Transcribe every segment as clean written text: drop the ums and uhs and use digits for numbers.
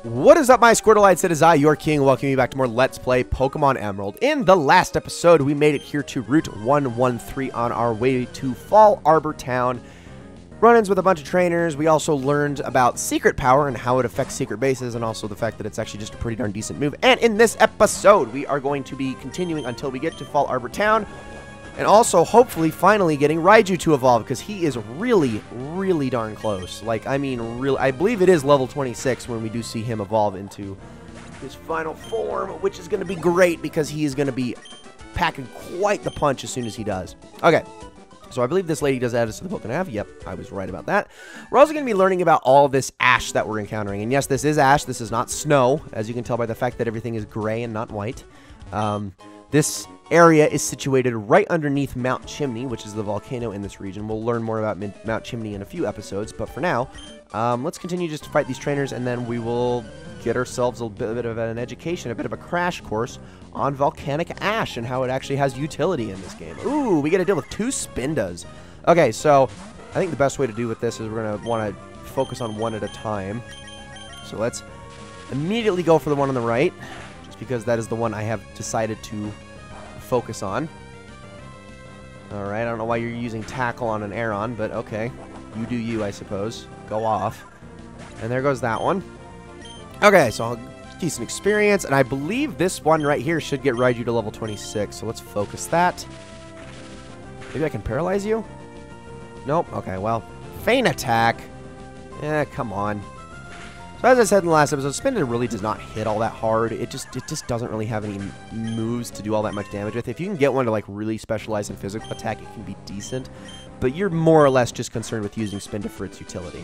What is up, my Squirtleites? It is I, your king, welcoming you back to more Let's Play Pokemon Emerald. In the last episode, we made it here to Route 113 on our way to Fallarbor Town. Run-ins with a bunch of trainers. We also learned about Secret Power and how it affects secret bases, and also the fact that it's actually just a pretty darn decent move. And in this episode, we are going to be continuing until we get to Fallarbor Town, and also, hopefully, finally getting Raiju to evolve, because he is really, really darn close. Like, I mean, really, I believe it is level 26 when we do see him evolve into his final form, which is going to be great, because he is going to be packing quite the punch as soon as he does. Okay, so I believe this lady does add us to the book and a half. Yep, I was right about that. We're also going to be learning about all this ash that we're encountering. And yes, this is ash. This is not snow, as you can tell by the fact that everything is gray and not white. This area is situated right underneath Mount Chimney, which is the volcano in this region. We'll learn more about Mount Chimney in a few episodes, but for now, let's continue just to fight these trainers, and then we will get ourselves a bit of an education, a bit of a crash course on volcanic ash and how it actually has utility in this game. Ooh, we get to deal with 2 Spindas. Okay, so I think the best way to do with this is we're going to want to focus on one at a time. So let's immediately go for the one on the right, just because that is the one I have decided to focus on. Alright, I don't know why you're using tackle on an Aeron, but okay. You do you, I suppose. Go off. And there goes that one. Okay, so decent experience, and I believe this one right here should get Raiju to level 26, so let's focus that. Maybe I can paralyze you? Nope. Okay, well, feint attack. Eh, come on. So as I said in the last episode, Spinda really does not hit all that hard. It just doesn't really have any moves to do all that much damage with. If you can get one to like really specialize in physical attack, it can be decent. But you're more or less just concerned with using Spinda for its utility.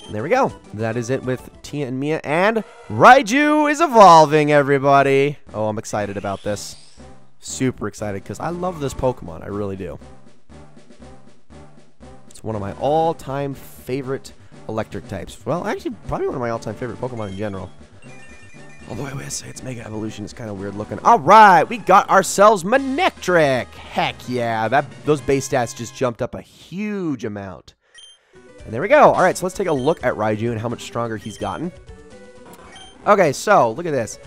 And there we go. That is it with Tia and Mia, and Raiju is evolving, everybody. Oh, I'm excited about this. Super excited, because I love this Pokemon. I really do. It's one of my all-time favorite electric types. Well, actually, probably one of my all-time favorite Pokemon in general. Although I would say its Mega Evolution is kind of weird looking. Alright, we got ourselves Manectric! Heck yeah, those base stats just jumped up a huge amount. And there we go. Alright, so let's take a look at Raiju and how much stronger he's gotten. Okay, so, look at this.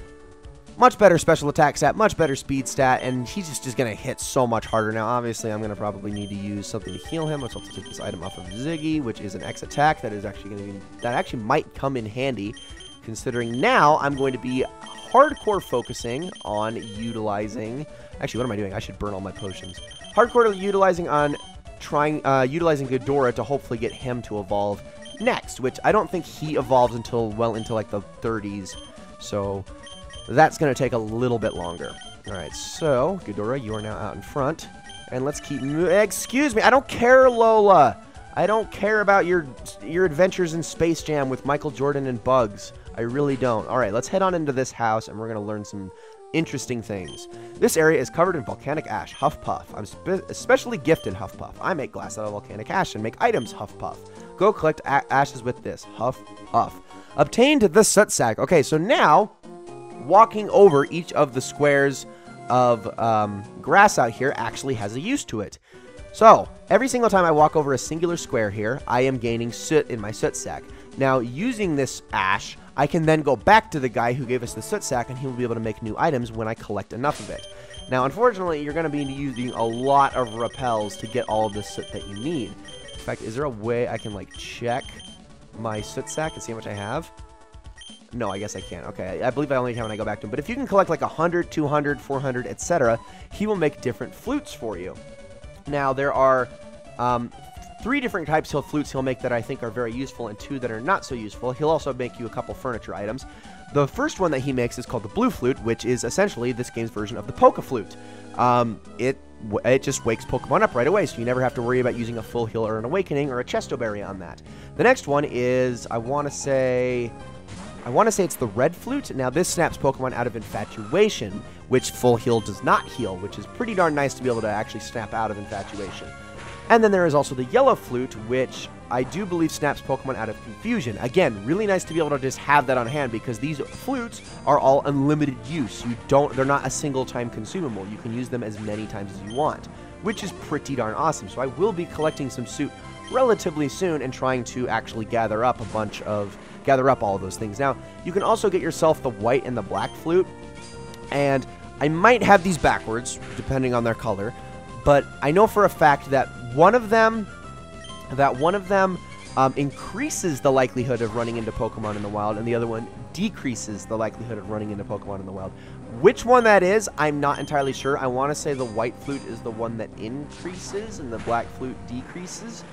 Much better special attack stat, much better speed stat, and he's just going to hit so much harder. Now, obviously, I'm going to probably need to use something to heal him. Let's also take this item off of Ziggy, which is an X attack. That is actually going to be, that actually might come in handy, considering now I'm going to be hardcore focusing on utilizing, actually, what am I doing? I should burn all my potions. Hardcore utilizing on utilizing Ghidorah to hopefully get him to evolve next, which I don't think he evolves until well into like the 30s, so that's going to take a little bit longer. Alright, so, Ghidorah, you are now out in front. And let's keep... Excuse me, I don't care, Lola! I don't care about your adventures in Space Jam with Michael Jordan and Bugs. I really don't. Alright, let's head on into this house, and we're going to learn some interesting things. This area is covered in volcanic ash, Huff Puff. I'm especially gifted, Huff Puff. I make glass out of volcanic ash and make items, Huff Puff. Go collect ashes with this, Huff Puff. Obtained the soot sack. Okay, so now... walking over each of the squares of grass out here actually has a use to it. So, every single time I walk over a singular square here, I am gaining soot in my soot sack. Now, using this ash, I can then go back to the guy who gave us the soot sack, and he will be able to make new items when I collect enough of it. Now, unfortunately, you're going to be using a lot of repels to get all of the soot that you need. In fact, is there a way I can, like, check my soot sack and see how much I have? No, I guess I can't. Okay, I believe I only can when I go back to him. But if you can collect like 100, 200, 400, etc., he will make different flutes for you. Now, there are 3 different types of flutes he'll make that I think are very useful, and 2 that are not so useful. He'll also make you a couple furniture items. The first one that he makes is called the Blue Flute, which is essentially this game's version of the Poke Flute. It just wakes Pokemon up right away, so you never have to worry about using a Full Heal or an Awakening or a Chesto Berry on that. The next one is, I want to say it's the Red Flute. Now, this snaps Pokemon out of Infatuation, which Full Heal does not heal, which is pretty darn nice to be able to actually snap out of Infatuation. And then there is also the Yellow Flute, which I do believe snaps Pokemon out of Confusion. Again, really nice to be able to just have that on hand, because these flutes are all unlimited use. They're not a single time consumable. You can use them as many times as you want, which is pretty darn awesome. So I will be collecting some soot relatively soon and trying to actually gather up a bunch of gather up all of those things. Now, you can also get yourself the white and the black flute, and I might have these backwards, depending on their color, but I know for a fact that one of them increases the likelihood of running into Pokemon in the wild, and the other one decreases the likelihood of running into Pokemon in the wild. Which one that is, I'm not entirely sure. I want to say the white flute is the one that increases, and the black flute decreases,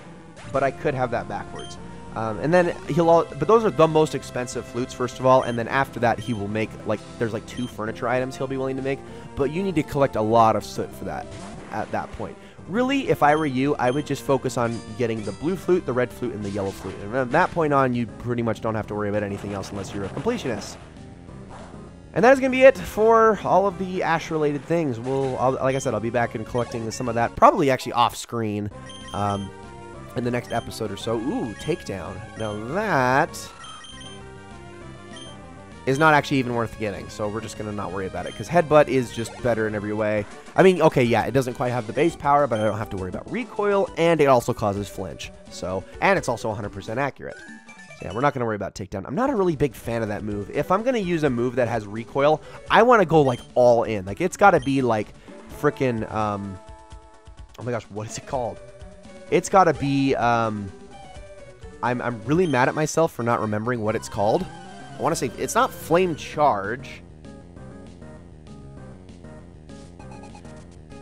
but I could have that backwards. And then but those are the most expensive flutes, first of all, and then after that, he will make, like, there's like 2 furniture items he'll be willing to make, but you need to collect a lot of soot for that at that point. Really, if I were you, I would just focus on getting the blue flute, the red flute, and the yellow flute. And from that point on, you pretty much don't have to worry about anything else unless you're a completionist. And that is going to be it for all of the Ash-related things. Like I said, I'll be back and collecting some of that, probably actually off-screen in the next episode or so. Ooh, Takedown. Now that is not actually even worth getting, so we're just going to not worry about it, because Headbutt is just better in every way. I mean, okay, yeah, it doesn't quite have the base power, but I don't have to worry about recoil, and it also causes flinch. So, and it's also 100% accurate. So yeah, we're not going to worry about Takedown. I'm not a really big fan of that move. If I'm going to use a move that has recoil, I want to go, like, all in. Like, it's got to be, like, frickin', oh my gosh, what is it called? It's got to be, I'm really mad at myself for not remembering what it's called. I want to say, it's not Flame Charge.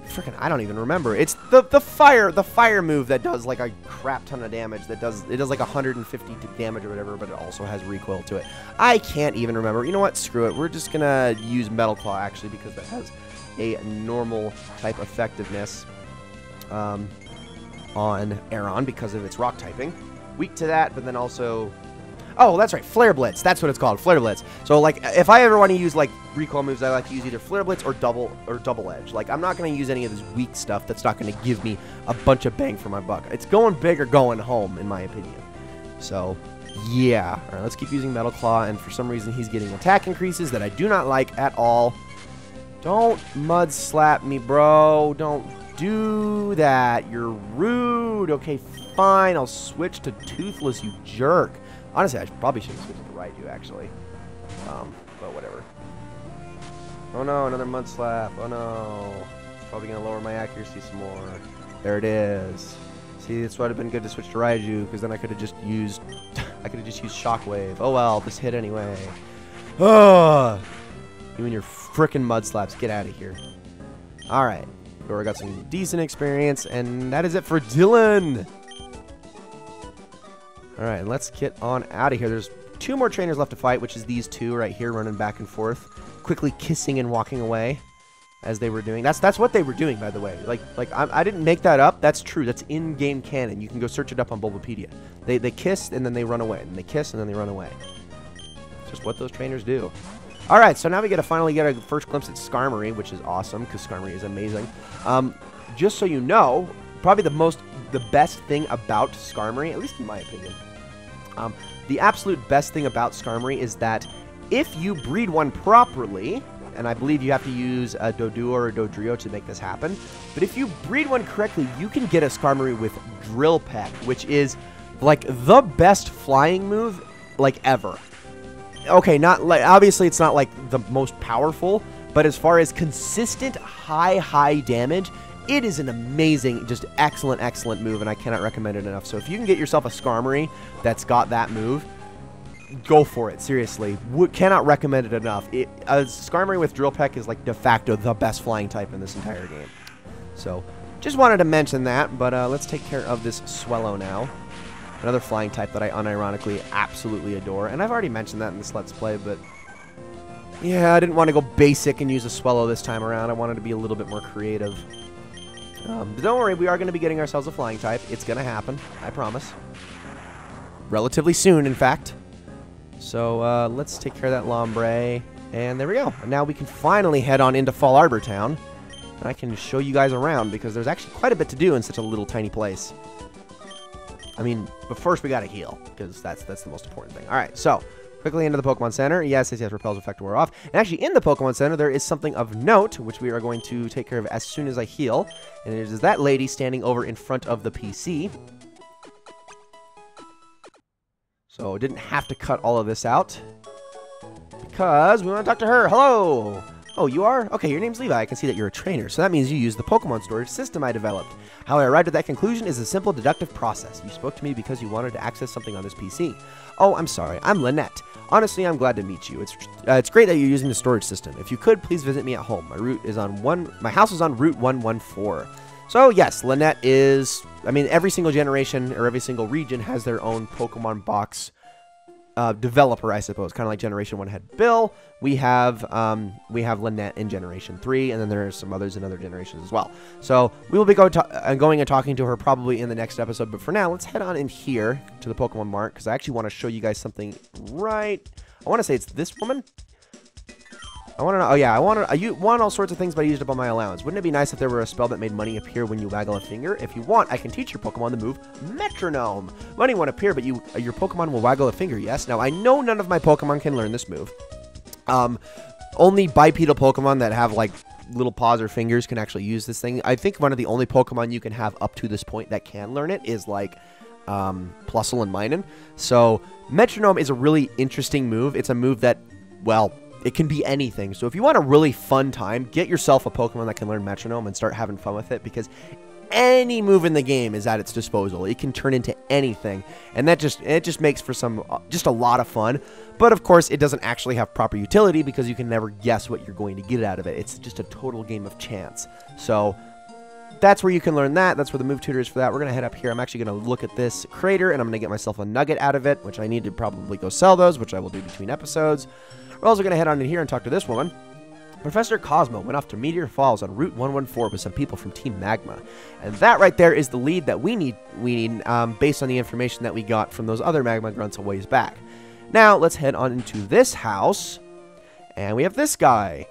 Frickin', I don't even remember. It's the fire move that does like a crap ton of damage. It does like 150 damage or whatever, but it also has recoil to it. I can't even remember. You know what? Screw it. We're just gonna use Metal Claw actually, because that has a normal type effectiveness on Aron because of its rock typing. Weak to that, but then also, oh, that's right, Flare Blitz. That's what it's called, Flare Blitz. So, like, if I ever want to use, like, recoil moves, I like to use either Flare Blitz or Double Edge. Like, I'm not going to use any of this weak stuff that's not going to give me a bunch of bang for my buck. It's going big or going home, in my opinion. So, yeah. All right, let's keep using Metal Claw, and for some reason, he's getting attack increases that I do not like at all. Don't mud slap me, bro. Don't do that. You're rude. Okay, fine. I'll switch to Toothless, you jerk. Honestly, I probably should have switched to Raidu, actually. But whatever. Oh no, another mud slap. Oh no. Probably going to lower my accuracy some more. There it is. See, this would have been good to switch to Raidu, because then I could have just used Shockwave. Oh well, this hit anyway. Oh, you and your frickin' mud slaps. Get out of here. Alright. We got some decent experience, and that is it for Dylan. Alright, let's get on out of here. There's 2 more trainers left to fight, which is these 2 right here running back and forth, quickly kissing and walking away as they were doing. That's what they were doing, by the way. I didn't make that up. That's true. That's in-game canon. You can go search it up on Bulbapedia. They kissed and then they run away, and they kiss and then they run away. It's just what those trainers do. Alright, so now we get to finally get a first glimpse at Skarmory, which is awesome, because Skarmory is amazing. Just so you know, probably the best thing about Skarmory, at least in my opinion, the absolute best thing about Skarmory is that if you breed one properly, and I believe you have to use a Doduo or a Dodrio to make this happen, but if you breed one correctly, you can get a Skarmory with Drill Peck, which is like the best flying move like ever. Okay, not like, obviously it's not like the most powerful, but as far as consistent high damage, it is an amazing, just excellent move, and I cannot recommend it enough. So if you can get yourself a Skarmory that's got that move, go for it, seriously. Cannot recommend it enough. A Skarmory with Drill Peck is like de facto the best flying type in this entire game. So just wanted to mention that, but let's take care of this Swellow now. Another flying type that I unironically absolutely adore. And I've already mentioned that in this Let's Play, but yeah, I didn't want to go basic and use a Swellow this time around. I wanted to be a little bit more creative. But don't worry, we are going to be getting ourselves a flying type. It's going to happen, I promise. Relatively soon, in fact. So let's take care of that Lombre. And there we go. And now we can finally head on into Fallarbor Town. And I can show you guys around, because there's actually quite a bit to do in such a little tiny place. I mean, but first we gotta heal, because that's the most important thing. Alright, so, quickly into the Pokemon Center. Yes, Repel's effect wore off. And actually, in the Pokemon Center, there is something of note, which we are going to take care of as soon as I heal. And it is that lady standing over in front of the PC. So didn't have to cut all of this out because we want to talk to her. Hello. Oh, you are? Okay, your name's Levi. I can see that you're a trainer, so that means you use the Pokemon storage system I developed. How I arrived at that conclusion is a simple deductive process. You spoke to me because you wanted to access something on this PC. Oh, I'm sorry. I'm Lynette. Honestly, I'm glad to meet you. It's great that you're using the storage system. If you could, please visit me at home. My house is on Route 114. So, yes, Lynette is... I mean, every single generation or every single region has their own Pokemon box developer, I suppose. Kind of like Generation 1 had Bill. We have Lynette in Generation 3, and then there are some others in other generations as well. So we will be going and talking to her probably in the next episode. But for now, let's head on in here to the Pokemon Mart, because I actually want to show you guys something right... I want to say it's this woman. I want to know... Oh, yeah, I want all sorts of things, but I used up all my allowance. Wouldn't it be nice if there were a spell that made money appear when you waggle a finger? If you want, I can teach your Pokemon the move Metronome. Money won't appear, but your Pokemon will waggle a finger, yes? Now, I know none of my Pokemon can learn this move. Only bipedal Pokemon that have, like, little paws or fingers can actually use this thing. I think one of the only Pokemon you can have up to this point that can learn it is, like, Plusle and Minun. So, Metronome is a really interesting move. It's a move that, well... it can be anything. So if you want a really fun time, get yourself a Pokemon that can learn Metronome and start having fun with it, because any move in the game is at its disposal. It can turn into anything, and it just makes for just a lot of fun. But of course, it doesn't actually have proper utility because you can never guess what you're going to get out of it. It's just a total game of chance. So that's where you can learn that. That's where the move tutor is for that. We're going to head up here. I'm actually going to look at this crater, and I'm going to get myself a nugget out of it, which I need to probably go sell those, which I will do between episodes. We're also going to head on in here and talk to this woman. Professor Cosmo went off to Meteor Falls on Route 114 with some people from Team Magma. And that right there is the lead that we need based on the information that we got from those other Magma Grunts a ways back. Now, let's head on into this house. And we have this guy.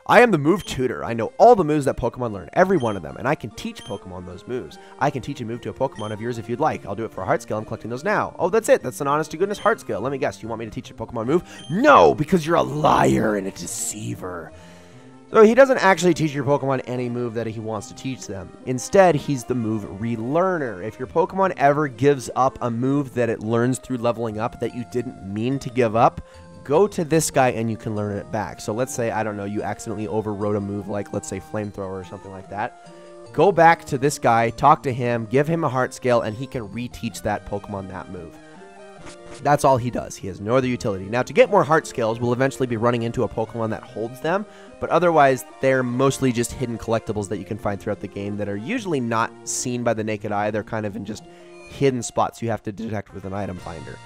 I am the move tutor. I know all the moves that Pokemon learn, every one of them, and I can teach Pokemon those moves. I can teach a move to a Pokemon of yours if you'd like. I'll do it for a heart skill. I'm collecting those now. Oh, that's it. That's an honest-to-goodness heart skill. Let me guess. You want me to teach a Pokemon move? No, because you're a liar and a deceiver. So he doesn't actually teach your Pokemon any move that he wants to teach them. Instead, he's the move relearner. If your Pokemon ever gives up a move that it learns through leveling up that you didn't mean to give up, go to this guy and you can learn it back. So let's say, I don't know, you accidentally overrode a move like, let's say, Flamethrower or something like that. Go back to this guy, talk to him, give him a heart scale, and he can reteach that Pokemon that move. That's all he does. He has no other utility. Now, to get more heart scales, we'll eventually be running into a Pokemon that holds them, but otherwise, they're mostly just hidden collectibles that you can find throughout the game that are usually not seen by the naked eye. They're kind of in just hidden spots you have to detect with an item finder.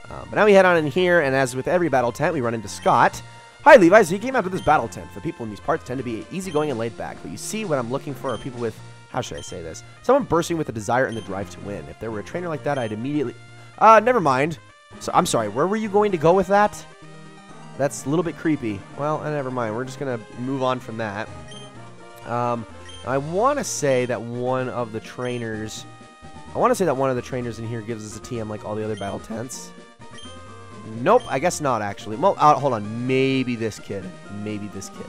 But now we head on in here, and as with every battle tent, we run into Scott. Hi, Levi. So you came out to this battle tent. The people in these parts tend to be easygoing and laid back, but you see what I'm looking for are people with, how should I say this? Someone bursting with the desire and the drive to win. If there were a trainer like that, I'd immediately... never mind. So, I'm sorry, where were you going to go with that? That's a little bit creepy. Well, never mind. We're just going to move on from that. I want to say that one of the trainers... in here gives us a TM like all the other battle tents. Nope, I guess not, actually. Well, hold on. Maybe this kid. Maybe this kid.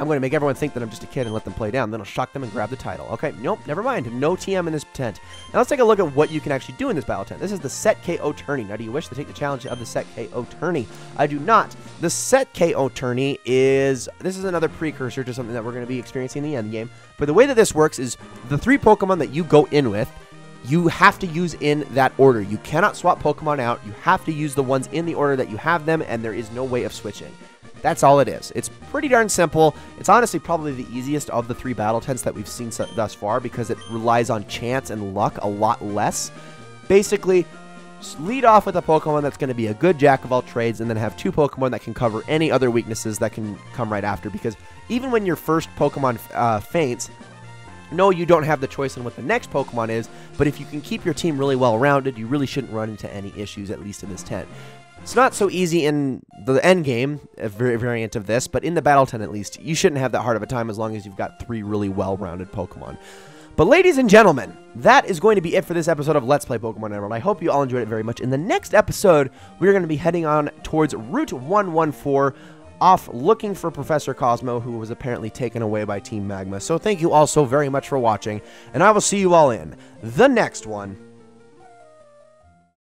I'm going to make everyone think that I'm just a kid and let them play down. Then I'll shock them and grab the title. Okay, nope, never mind. No TM in this tent. Now let's take a look at what you can actually do in this battle tent. This is the Set KO Tourney. Now, do you wish to take the challenge of the Set KO Tourney? I do not. The Set KO Tourney is... This is another precursor to something that we're going to be experiencing in the end game. But the way that this works is the 3 Pokemon that you go in with, you have to use in that order. You cannot swap Pokemon out. You have to use the ones in the order that you have them, and there is no way of switching. That's all it is. It's pretty darn simple. It's honestly probably the easiest of the 3 battle tents that we've seen thus far because it relies on chance and luck a lot less. Basically, lead off with a Pokemon that's going to be a good jack of all trades, and then have 2 Pokemon that can cover any other weaknesses that can come right after, because even when your first Pokemon faints, no, you don't have the choice on what the next Pokemon is, but if you can keep your team really well-rounded, you really shouldn't run into any issues, at least in this tent. It's not so easy in the end game, a variant of this, but in the battle tent at least, you shouldn't have that hard of a time as long as you've got 3 really well-rounded Pokemon. But ladies and gentlemen, that is going to be it for this episode of Let's Play Pokemon Emerald. I hope you all enjoyed it very much. In the next episode, we're going to be heading on towards Route 114, off looking for Professor Cosmo, who was apparently taken away by Team Magma. So thank you all so very much for watching, and I will see you all in the next one.